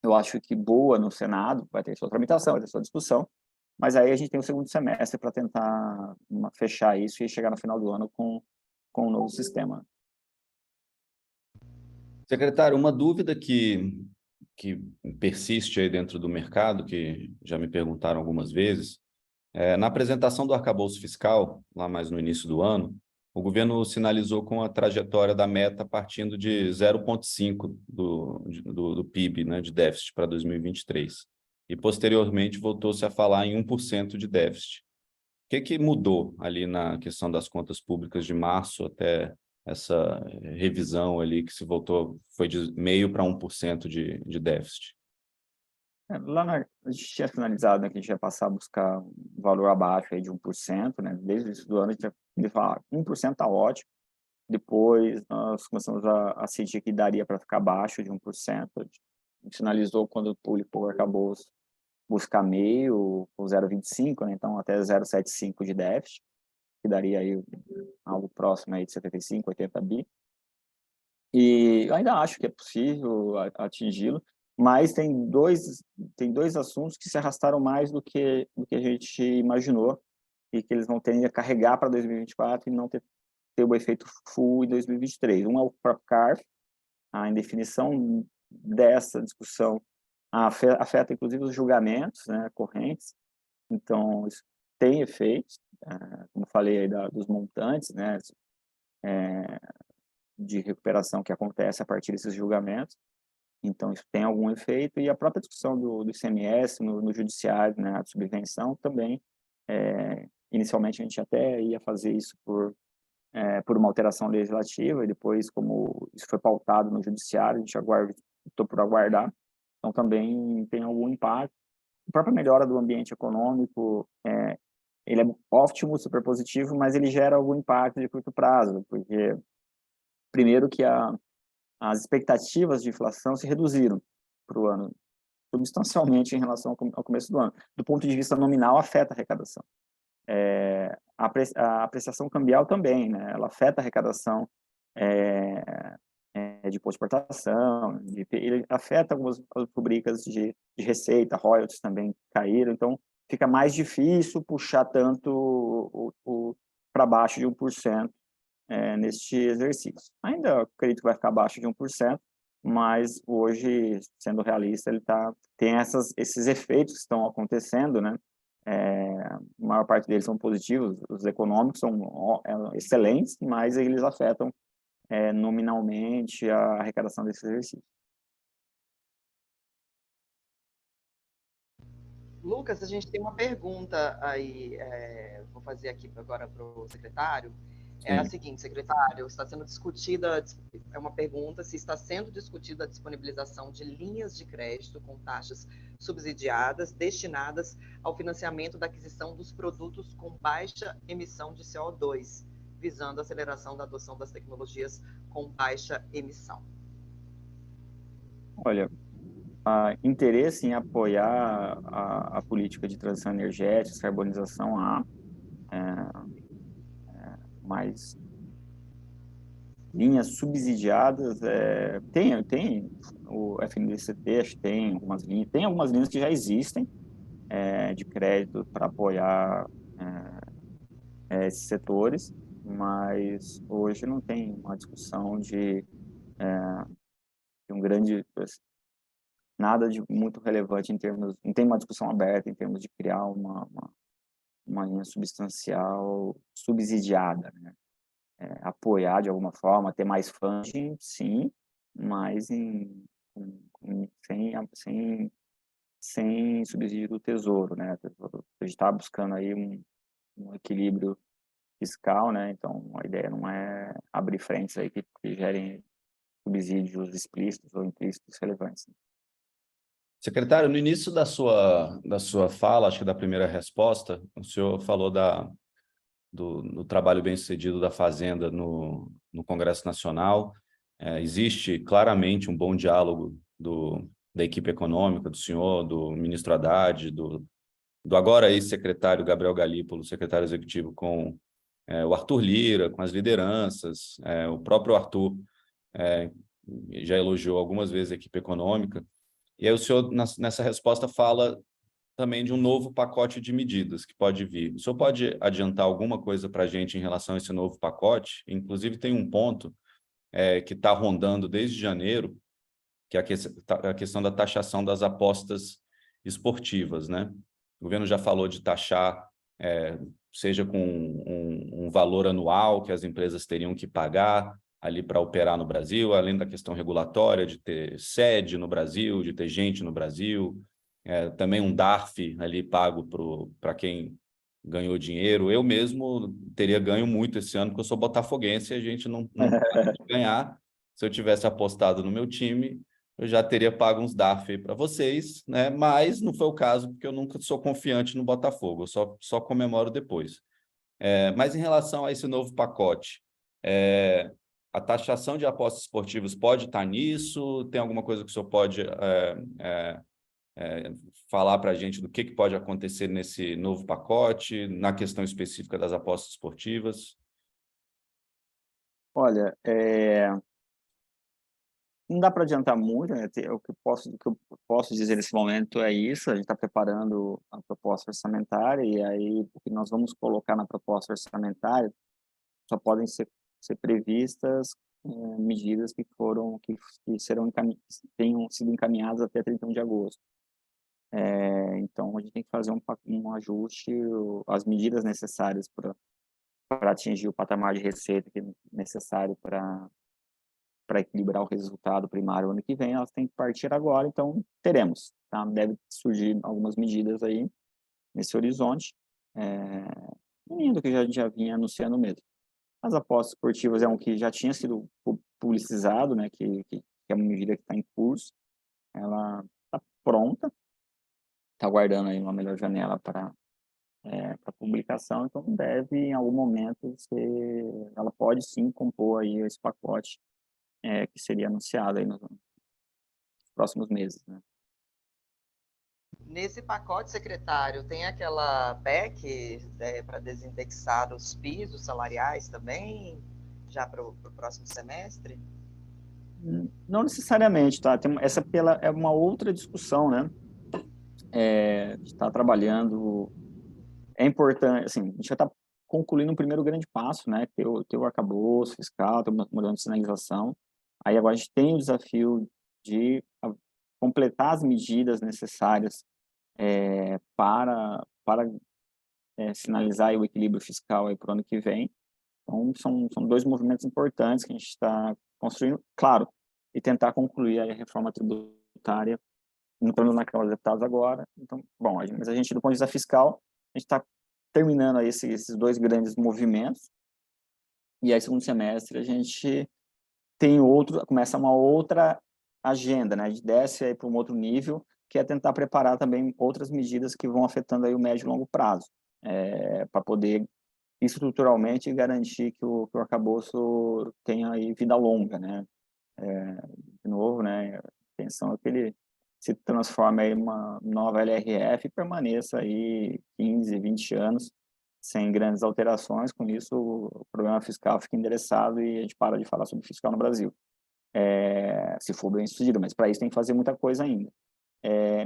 eu acho que boa no Senado, vai ter sua tramitação, vai ter sua discussão, mas aí a gente tem o segundo semestre para tentar fechar isso e chegar no final do ano com um novo sistema. Secretário, uma dúvida que persiste aí dentro do mercado, que já me perguntaram algumas vezes, na apresentação do arcabouço fiscal, lá mais no início do ano, o governo sinalizou com a trajetória da meta partindo de 0,5% do PIB, né, de déficit para 2023. E, posteriormente, voltou-se a falar em 1% de déficit. O que mudou ali na questão das contas públicas de março até essa revisão ali que se voltou, foi de 0,5% para 1% de déficit? A gente tinha finalizado, né, que a gente ia passar a buscar um valor abaixo aí de 1%, né? Desde o início do ano a gente ia falar 1% está ótimo. Depois nós começamos a sentir que daria para ficar abaixo de 1%. A gente finalizou quando o público acabou buscar meio, ou 0,25, né? Então até 0,75 de déficit, que daria aí algo próximo aí de 75, 80 bi. E eu ainda acho que é possível atingi-lo, mas tem dois assuntos que se arrastaram mais do que a gente imaginou, e que eles vão ter a carregar para 2024 e não ter o efeito full em 2023. Um é o próprio CARF, a indefinição dessa discussão afeta inclusive os julgamentos, né, correntes, então isso tem efeitos, como falei aí dos montantes, né, de recuperação que acontece a partir desses julgamentos, então isso tem algum efeito, e a própria discussão do ICMS no judiciário, né, a subvenção também, inicialmente a gente até ia fazer isso por uma alteração legislativa, e depois, como isso foi pautado no judiciário, a gente estou por aguardar, então também tem algum impacto. A própria melhora do ambiente econômico, ele é ótimo, super positivo, mas ele gera algum impacto de curto prazo, porque, primeiro, que as expectativas de inflação se reduziram para o ano, substancialmente em relação ao começo do ano. Do ponto de vista nominal, afeta a arrecadação. A apreciação cambial também, né? Ela afeta a arrecadação de imposto de exportação, ele afeta algumas rubricas de receita, royalties também caíram, então fica mais difícil puxar tanto para baixo de 1% neste exercício. Ainda acredito que vai ficar abaixo de 1%, mas hoje, sendo realista, tem esses efeitos que estão acontecendo, né? A maior parte deles são positivos, os econômicos são excelentes, mas eles afetam nominalmente a arrecadação desse exercício. Lucas, a gente tem uma pergunta aí, vou fazer aqui agora para o secretário. É a seguinte, secretário, está sendo discutida, é uma pergunta, se está sendo discutida a disponibilização de linhas de crédito com taxas subsidiadas destinadas ao financiamento da aquisição dos produtos com baixa emissão de CO2, visando a aceleração da adoção das tecnologias com baixa emissão. Olha, interesse em apoiar a política de transição energética, descarbonização, mas linhas subsidiadas, tem o FNDCT, acho que tem algumas linhas que já existem de crédito para apoiar esses setores, mas hoje não tem uma discussão de um grande, nada de muito relevante em termos, não tem uma discussão aberta em termos de criar uma linha substancial subsidiada, né? Apoiar de alguma forma, ter mais funding, sim, mas sem subsídio do Tesouro, né? A gente está buscando aí um equilíbrio fiscal, né? Então a ideia não é abrir frentes aí que gerem subsídios explícitos ou implícitos relevantes. Secretário, no início da sua fala, acho que da primeira resposta, o senhor falou do trabalho bem-sucedido da Fazenda no Congresso Nacional. Existe claramente um bom diálogo da equipe econômica, do senhor, do ministro Haddad, do agora ex-secretário Gabriel Galípolo, secretário executivo, com o Arthur Lira, com as lideranças, o próprio Arthur já elogiou algumas vezes a equipe econômica. E aí o senhor, nessa resposta, fala também de um novo pacote de medidas que pode vir. O senhor pode adiantar alguma coisa para a gente em relação a esse novo pacote? Inclusive, tem um ponto que está rondando desde janeiro, que é a questão da taxação das apostas esportivas, né? O governo já falou de taxar, seja com um valor anual que as empresas teriam que pagar ali para operar no Brasil, além da questão regulatória de ter sede no Brasil, de ter gente no Brasil, também um DARF ali pago para quem ganhou dinheiro. Eu mesmo teria ganho muito esse ano, porque eu sou botafoguense e a gente não pode ganhar. Se eu tivesse apostado no meu time, eu já teria pago uns DARF para vocês, né? Mas não foi o caso, porque eu nunca sou confiante no Botafogo, eu só comemoro depois. Mas em relação a esse novo pacote, a taxação de apostas esportivas pode estar nisso? Tem alguma coisa que o senhor pode falar para a gente do que pode acontecer nesse novo pacote, na questão específica das apostas esportivas? Olha, não dá para adiantar muito, né? O que eu posso dizer nesse momento é isso. A gente está preparando a proposta orçamentária e aí o que nós vamos colocar na proposta orçamentária só podem ser previstas medidas que tenham sido encaminhadas até 31 de agosto. Então, a gente tem que fazer um ajuste, as medidas necessárias para atingir o patamar de receita que é necessário para equilibrar o resultado primário ano que vem, elas têm que partir agora, então teremos, tá? Deve surgir algumas medidas aí nesse horizonte, do que a gente já vinha anunciando mesmo. As apostas esportivas é um que já tinha sido publicizado, né, que é uma medida que está em curso, ela está pronta, está aguardando aí uma melhor janela para publicação, então deve, em algum momento, ela pode sim compor aí esse pacote que seria anunciado aí nos próximos meses, né? Nesse pacote, secretário, tem aquela PEC para desindexar os pisos salariais também, já para o próximo semestre? Não necessariamente, tá? Essa é uma outra discussão, né? A gente está trabalhando, é importante, assim, a gente já está concluindo um primeiro grande passo, né? Ter o arcabouço fiscal, ter uma mudança de sinalização. Aí agora a gente tem o desafio de completar as medidas necessárias para sinalizar o equilíbrio fiscal para o ano que vem. Então, são dois movimentos importantes que a gente está construindo, claro, e tentar concluir a reforma tributária, não estamos na Câmara dos Deputados agora. Então, bom, mas a gente, do ponto de vista fiscal, a gente está terminando aí esses dois grandes movimentos, e aí, segundo semestre, a gente começa uma outra agenda, né? A gente desce aí para um outro nível, que é tentar preparar também outras medidas que vão afetando aí o médio e longo prazo, para poder estruturalmente garantir que o arcabouço tenha aí vida longa, né? De novo, né? A intenção é que ele se transforme em uma nova LRF e permaneça aí 15, 20 anos sem grandes alterações. Com isso, o problema fiscal fica endereçado e a gente para de falar sobre fiscal no Brasil, se for bem sucedido, mas para isso tem que fazer muita coisa ainda.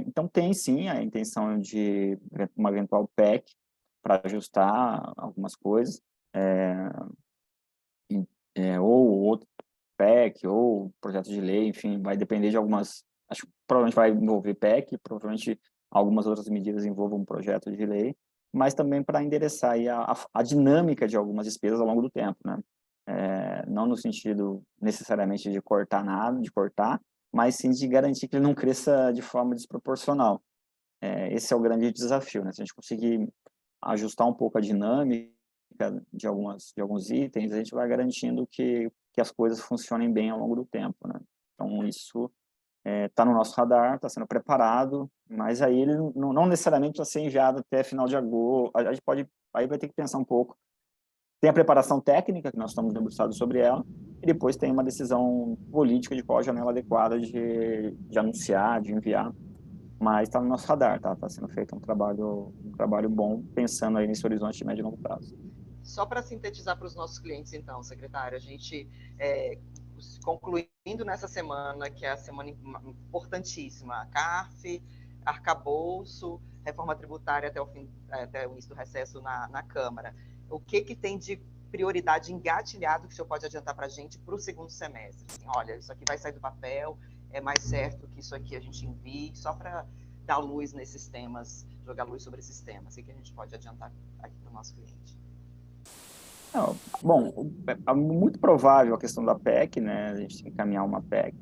Então, tem sim a intenção de uma eventual PEC para ajustar algumas coisas, ou outro PEC, ou projeto de lei, enfim, vai depender de algumas, acho que provavelmente vai envolver PEC, provavelmente algumas outras medidas envolvam um projeto de lei, mas também para endereçar aí a dinâmica de algumas despesas ao longo do tempo, né? Não no sentido necessariamente de cortar nada, mas sim de garantir que ele não cresça de forma desproporcional. Esse é o grande desafio, né? Se a gente conseguir ajustar um pouco a dinâmica de alguns itens, a gente vai garantindo que as coisas funcionem bem ao longo do tempo, né? Então, isso está no nosso radar, está sendo preparado, mas aí ele não necessariamente vai ser enviado até final de agosto. A gente pode, aí vai ter que pensar um pouco. Tem a preparação técnica, que nós estamos debruçados sobre ela, e depois tem uma decisão política de qual a janela adequada de anunciar, de enviar, mas está no nosso radar, tá? Está sendo feito um trabalho bom, pensando aí nesse horizonte de médio e longo prazo. Só para sintetizar para os nossos clientes, então, secretário, a gente, concluindo nessa semana, que é a semana importantíssima, CARF, arcabouço, reforma tributária até o início do recesso na Câmara, o que tem de prioridade engatilhado que o senhor pode adiantar para a gente para o segundo semestre? Assim, olha, isso aqui vai sair do papel, é mais certo que isso aqui a gente envie, só para dar luz nesses temas, jogar luz sobre esses temas, o que a gente pode adiantar aqui para o nosso cliente? Não, bom, é muito provável a questão da PEC, né? A gente tem que encaminhar uma PEC.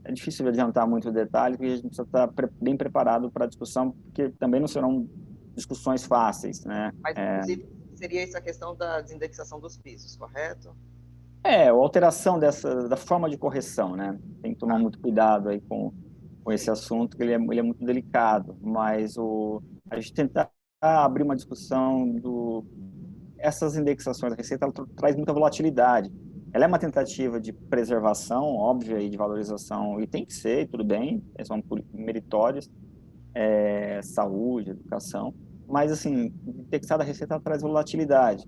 É difícil adiantar muito o detalhe, porque a gente precisa estar bem preparado para a discussão, porque também não serão discussões fáceis, né? Mas, inclusive, seria essa questão da desindexação dos pisos, correto? A alteração da forma de correção, né? Tem que tomar muito cuidado aí com esse assunto, que ele é muito delicado, mas a gente tentar abrir uma discussão essas indexações da receita, ela traz muita volatilidade. Ela é uma tentativa de preservação, óbvia, e de valorização, e tem que ser, e tudo bem, são meritórias, saúde, educação, mas, assim, indexar da receita ela traz volatilidade,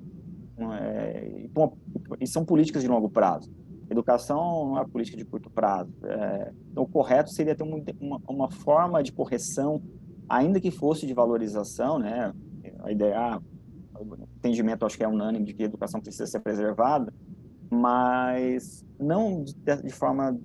e são políticas de longo prazo. Educação não é política de curto prazo. Então, o correto seria ter uma forma de correção, ainda que fosse de valorização, né? A ideia, o entendimento, acho que é unânime, de que a educação precisa ser preservada, mas não de forma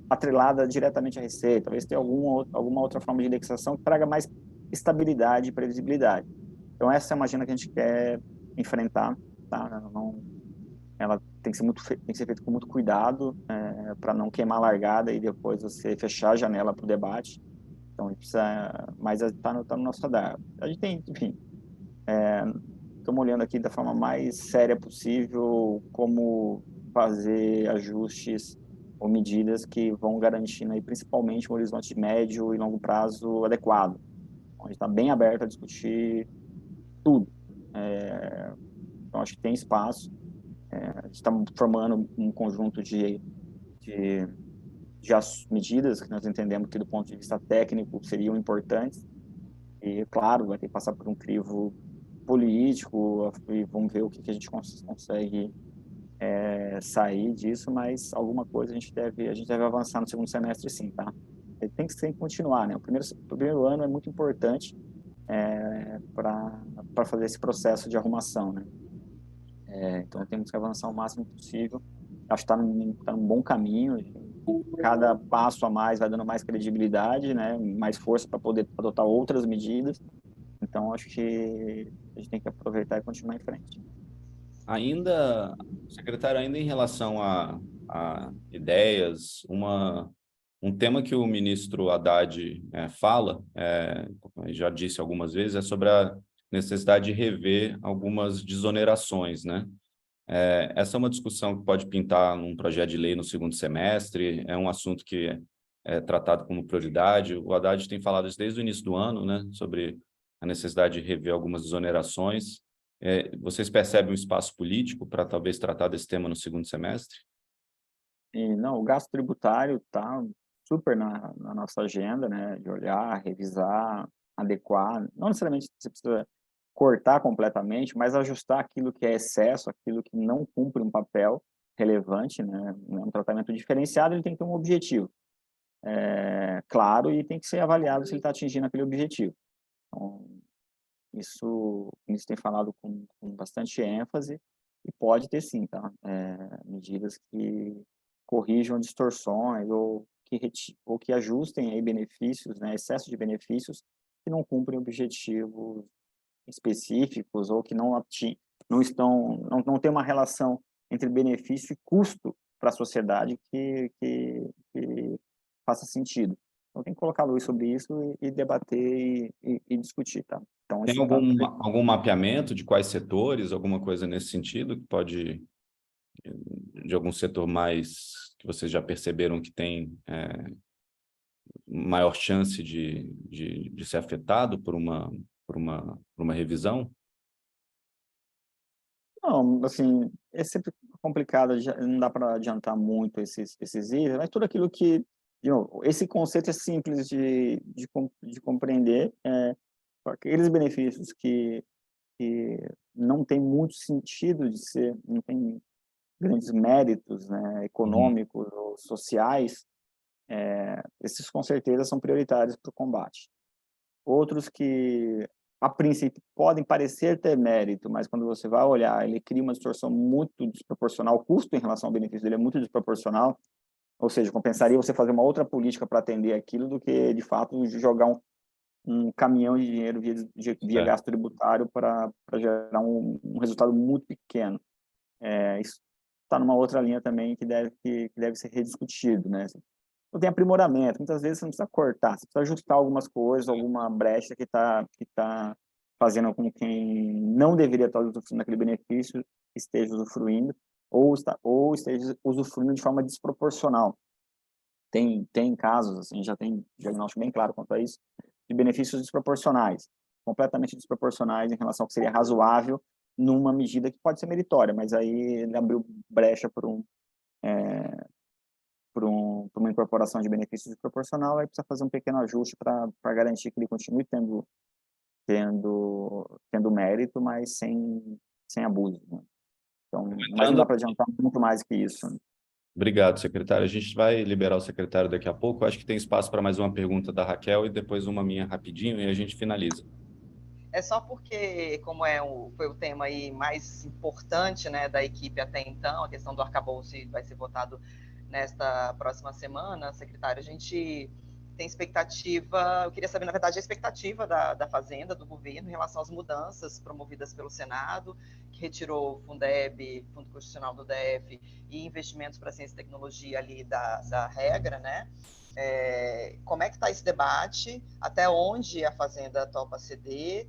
atrelada diretamente à receita. Talvez tenha alguma outra forma de indexação que traga mais estabilidade e previsibilidade. Então, essa é uma agenda que a gente quer enfrentar, tá? Ela tem que ser feita com muito cuidado, para não queimar a largada e depois você fechar a janela para o debate. Então, a gente precisa, mas está no nosso radar. A gente tem, enfim, estamos olhando aqui da forma mais séria possível como fazer ajustes ou medidas que vão garantindo aí, principalmente um horizonte médio e longo prazo adequado. Então, a gente está bem aberto a discutir tudo. Então, acho que tem espaço. A gente está formando um conjunto de medidas que nós entendemos que, do ponto de vista técnico, seriam importantes. E, claro, vai ter que passar por um crivo político e vamos ver o que a gente consegue sair disso, mas alguma coisa a gente deve avançar no segundo semestre, sim, tá? Ele tem que continuar, né? O primeiro ano é muito importante para fazer esse processo de arrumação, né? Então temos que avançar o máximo possível. Acho que está num bom caminho. Cada passo a mais vai dando mais credibilidade, né? Mais força para poder adotar outras medidas. Então, acho que a gente tem que aproveitar e continuar em frente. Secretário, ainda em relação a ideias, um tema que o ministro Haddad fala, já disse algumas vezes, é sobre a necessidade de rever algumas desonerações, né? Essa é uma discussão que pode pintar num projeto de lei no segundo semestre, é um assunto que é tratado como prioridade. O Haddad tem falado isso desde o início do ano, né, sobre a necessidade de rever algumas desonerações. Vocês percebem um espaço político para talvez tratar desse tema no segundo semestre? E, não, o gasto tributário está super na nossa agenda, né, de olhar, revisar, adequar. Não necessariamente você precisa cortar completamente, mas ajustar aquilo que é excesso, aquilo que não cumpre um papel relevante, né? Um tratamento diferenciado, ele tem que ter um objetivo claro e tem que ser avaliado se ele está atingindo aquele objetivo. Então, isso tem falado com bastante ênfase e pode ter sim, tá? Medidas que corrijam distorções ou que ajustem aí benefícios, né? Excesso de benefícios que não cumprem objetivos específicos ou que não tem uma relação entre benefício e custo para a sociedade que faça sentido. Então, tem que colocar luz sobre isso e debater e discutir, tá? Então, Tem algum mapeamento de quais setores, alguma coisa nesse sentido que pode de algum setor mais que vocês já perceberam que tem maior chance de ser afetado por uma revisão? Não, assim, é sempre complicado, não dá para adiantar muito esses itens, mas tudo aquilo que, de novo, esse conceito é simples de compreender, aqueles benefícios que não tem muito sentido de ser, não tem grandes méritos, né, econômicos ou sociais, esses com certeza são prioritários para o combate. Outros que, a princípio, podem parecer ter mérito, mas quando você vai olhar, ele cria uma distorção muito desproporcional, o custo em relação ao benefício dele é muito desproporcional, ou seja, compensaria você fazer uma outra política para atender aquilo do que, de fato, jogar um caminhão de dinheiro via gasto tributário para gerar um resultado muito pequeno. Isso está numa outra linha também que deve ser rediscutido, né? Então, tem aprimoramento, muitas vezes você não precisa cortar, você precisa ajustar algumas coisas, alguma brecha que tá fazendo com que quem não deveria estar usufruindo daquele benefício esteja usufruindo, ou esteja usufruindo de forma desproporcional. Tem casos, assim, já tem diagnóstico bem claro quanto a isso, de benefícios desproporcionais, completamente desproporcionais em relação ao que seria razoável numa medida que pode ser meritória, mas aí ele abriu brecha por uma incorporação de benefícios desproporcional, aí precisa fazer um pequeno ajuste para garantir que ele continue tendo mérito, mas sem abuso, né? Então, mas não dá para adiantar muito mais que isso, né? Obrigado, secretário. A gente vai liberar o secretário daqui a pouco. Acho que tem espaço para mais uma pergunta da Raquel e depois uma minha rapidinho e a gente finaliza. É só porque, como foi o tema aí mais importante, né, da equipe até então, a questão do arcabouço vai ser votado nesta próxima semana, secretário, a gente tem expectativa, eu queria saber, na verdade, a expectativa da Fazenda, do governo, em relação às mudanças promovidas pelo Senado, que retirou o Fundeb, Fundo Constitucional do DF, e investimentos para ciência e tecnologia ali da regra, né? Como é que está esse debate? Até onde a Fazenda topa ceder?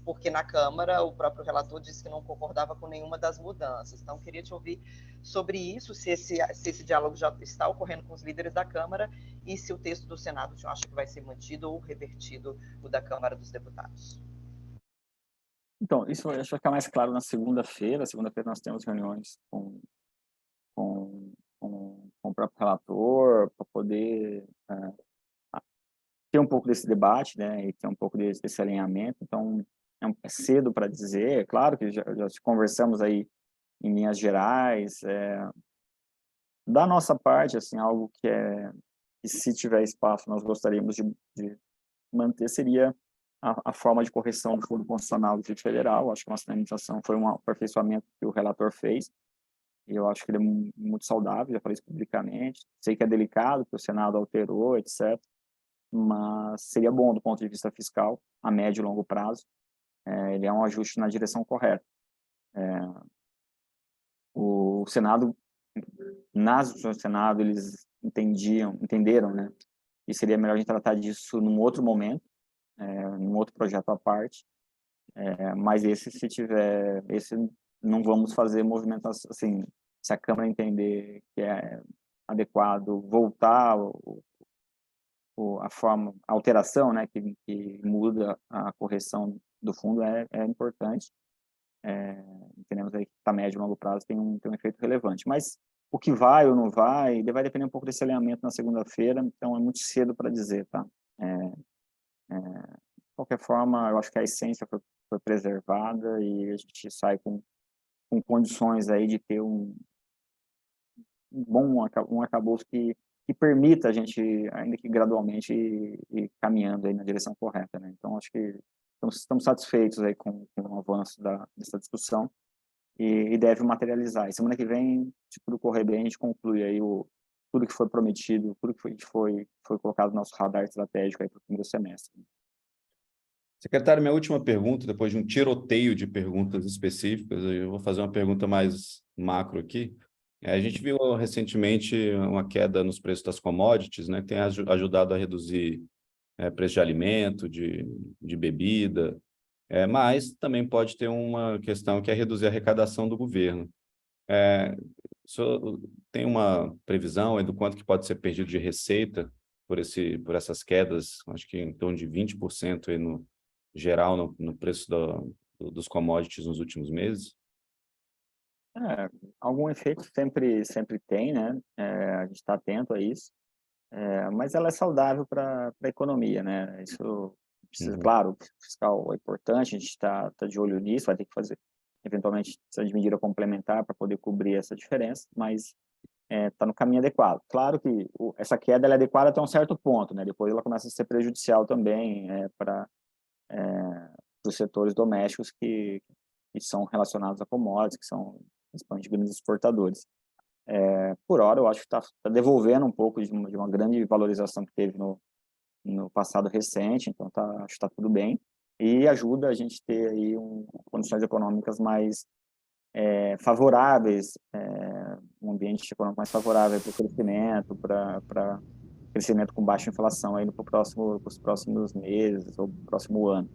Porque na Câmara o próprio relator disse que não concordava com nenhuma das mudanças. Então, queria te ouvir sobre isso, se esse diálogo já está ocorrendo com os líderes da Câmara e se o texto do Senado o senhor acha que vai ser mantido ou revertido o da Câmara dos Deputados. Então, isso acho que vai ficar mais claro na segunda-feira. Segunda-feira nós temos reuniões com o próprio relator para poder ter um pouco desse debate, né, e ter um pouco desse alinhamento. Então, é cedo para dizer, é claro que já conversamos aí em linhas gerais, da nossa parte, assim, algo que se tiver espaço, nós gostaríamos de manter, seria a forma de correção do Fundo Constitucional do Distrito Federal. Acho que a nossa sinalização foi um aperfeiçoamento que o relator fez, e eu acho que ele é muito saudável, já falei isso publicamente. Sei que é delicado, que o Senado alterou, etc., mas seria bom do ponto de vista fiscal, a médio e longo prazo. Ele é um ajuste na direção correta. O Senado, nas discussões do Senado, eles entenderam, né, que seria melhor a gente tratar disso num outro momento, num outro projeto à parte, mas esse não vamos fazer movimentação, assim, se a Câmara entender que é adequado voltar a alteração, né, que muda a correção do fundo é importante. Entendemos aí que para médio e longo prazo tem um efeito relevante, mas o que vai ou não vai depender um pouco desse alinhamento na segunda-feira, então é muito cedo para dizer, tá? De qualquer forma, eu acho que a essência foi preservada e a gente sai com condições aí de ter um arcabouço que permita a gente, ainda que gradualmente, ir caminhando aí na direção correta, né? Então, acho que estamos satisfeitos aí com o avanço dessa discussão e deve materializar. E semana que vem, se tudo correr bem, a gente conclui aí tudo que foi prometido, tudo que foi colocado no nosso radar estratégico aí para o primeiro semestre. Secretário, minha última pergunta, depois de um tiroteio de perguntas específicas, eu vou fazer uma pergunta mais macro aqui. A gente viu recentemente uma queda nos preços das commodities, né, que tem ajudado a reduzir preço de alimento, de bebida, mas também pode ter uma questão que é reduzir a arrecadação do governo. o senhor tem uma previsão aí do quanto que pode ser perdido de receita por essas quedas, acho que em torno de 20% aí no geral, no preço dos commodities nos últimos meses? Algum efeito sempre tem, né? A gente está atento a isso, mas ela é saudável para a economia, né? Isso precisa, Uhum. claro, o fiscal é importante, a gente está de olho nisso, vai ter que fazer, eventualmente, precisa de medida complementar para poder cobrir essa diferença, mas está no caminho adequado. Claro que essa queda ela é adequada até um certo ponto, né? Depois ela começa a ser prejudicial também para os setores domésticos que são relacionados a commodities, que são principalmente grandes exportadores. Por hora, eu acho que está devolvendo um pouco de uma grande valorização que teve no passado recente, então acho que está tudo bem, e ajuda a gente ter aí condições econômicas mais favoráveis, um ambiente econômico mais favorável para o crescimento, para crescimento com baixa inflação aí para os próximos meses ou próximo ano.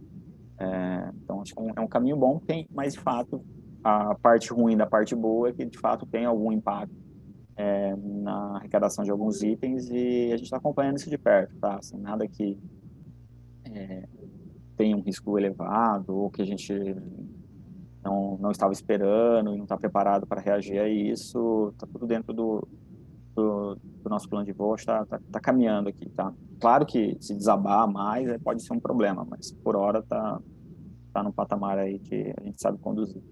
Então, acho que é um caminho bom, mas de fato, a parte ruim da parte boa é que de fato tem algum impacto na arrecadação de alguns itens e a gente está acompanhando isso de perto, tá? Assim, nada que tenha um risco elevado ou que a gente não estava esperando e não está preparado para reagir a isso, está tudo dentro do nosso plano de voo, tá caminhando aqui, tá? Claro que se desabar mais pode ser um problema, mas por hora tá num patamar aí que a gente sabe conduzir.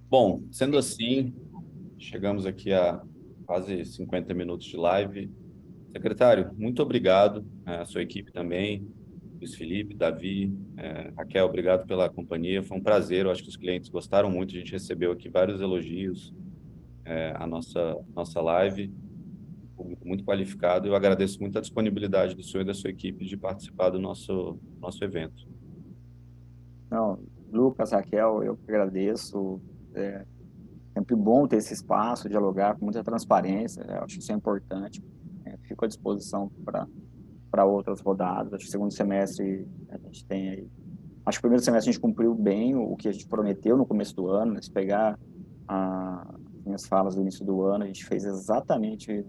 Bom, sendo assim, chegamos aqui a quase 50 minutos de live. Secretário, muito obrigado, a sua equipe também, Luiz Felipe, Davi, Raquel, obrigado pela companhia, foi um prazer, eu acho que os clientes gostaram muito, a gente recebeu aqui vários elogios, à nossa live, público muito qualificado, eu agradeço muito a disponibilidade do senhor e da sua equipe de participar do nosso evento. Não, Lucas, Raquel, eu que agradeço. É sempre bom ter esse espaço, dialogar com muita transparência. Eu acho que isso é importante. Fico à disposição para outras rodadas. Acho que o segundo semestre a gente tem aí. Acho que o primeiro semestre a gente cumpriu bem o que a gente prometeu no começo do ano. Né? Se pegar as minhas falas do início do ano, a gente fez exatamente,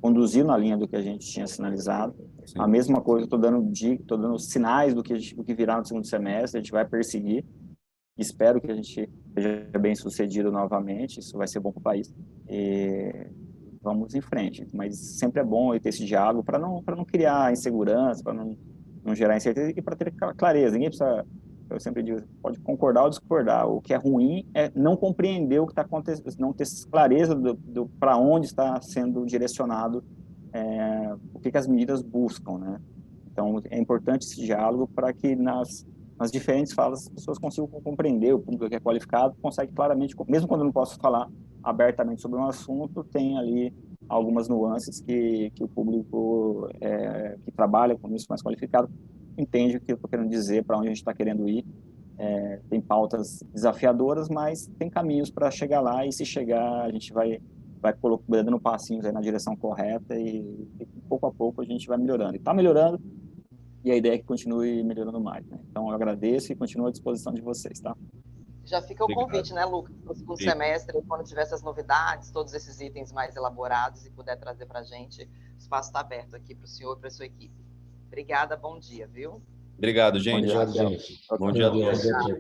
conduzindo na linha do que a gente tinha sinalizado. Sim. A mesma coisa, estou dando sinais do que virá no segundo semestre, a gente vai perseguir. Espero que a gente seja bem sucedido novamente, isso vai ser bom para o país. E vamos em frente. Mas sempre é bom ter esse diálogo para não criar insegurança, para não gerar incerteza e para ter clareza. Ninguém precisa, eu sempre digo, pode concordar ou discordar. O que é ruim é não compreender o que está acontecendo, não ter clareza para onde está sendo direcionado, o que as medidas buscam, né? Então, é importante esse diálogo para que nas diferentes falas as pessoas consigam compreender, o público que é qualificado consegue claramente, mesmo quando eu não posso falar abertamente sobre um assunto, tem ali algumas nuances que o público que trabalha com isso mais qualificado entende o que eu estou querendo dizer, para onde a gente está querendo ir. Tem pautas desafiadoras, mas tem caminhos para chegar lá, e se chegar a gente vai dando passinhos aí na direção correta e pouco a pouco a gente vai melhorando. E está melhorando, e a ideia é que continue melhorando mais, né? Então, eu agradeço e continuo à disposição de vocês, tá? Já fica o Obrigado. convite, né, Lucas, para o segundo semestre, quando tiver essas novidades, todos esses itens mais elaborados e puder trazer para a gente, o espaço está aberto aqui para o senhor e para a sua equipe. Obrigada, bom dia, viu? Obrigado, gente. Bom dia, Bom dia a todos. Obrigado.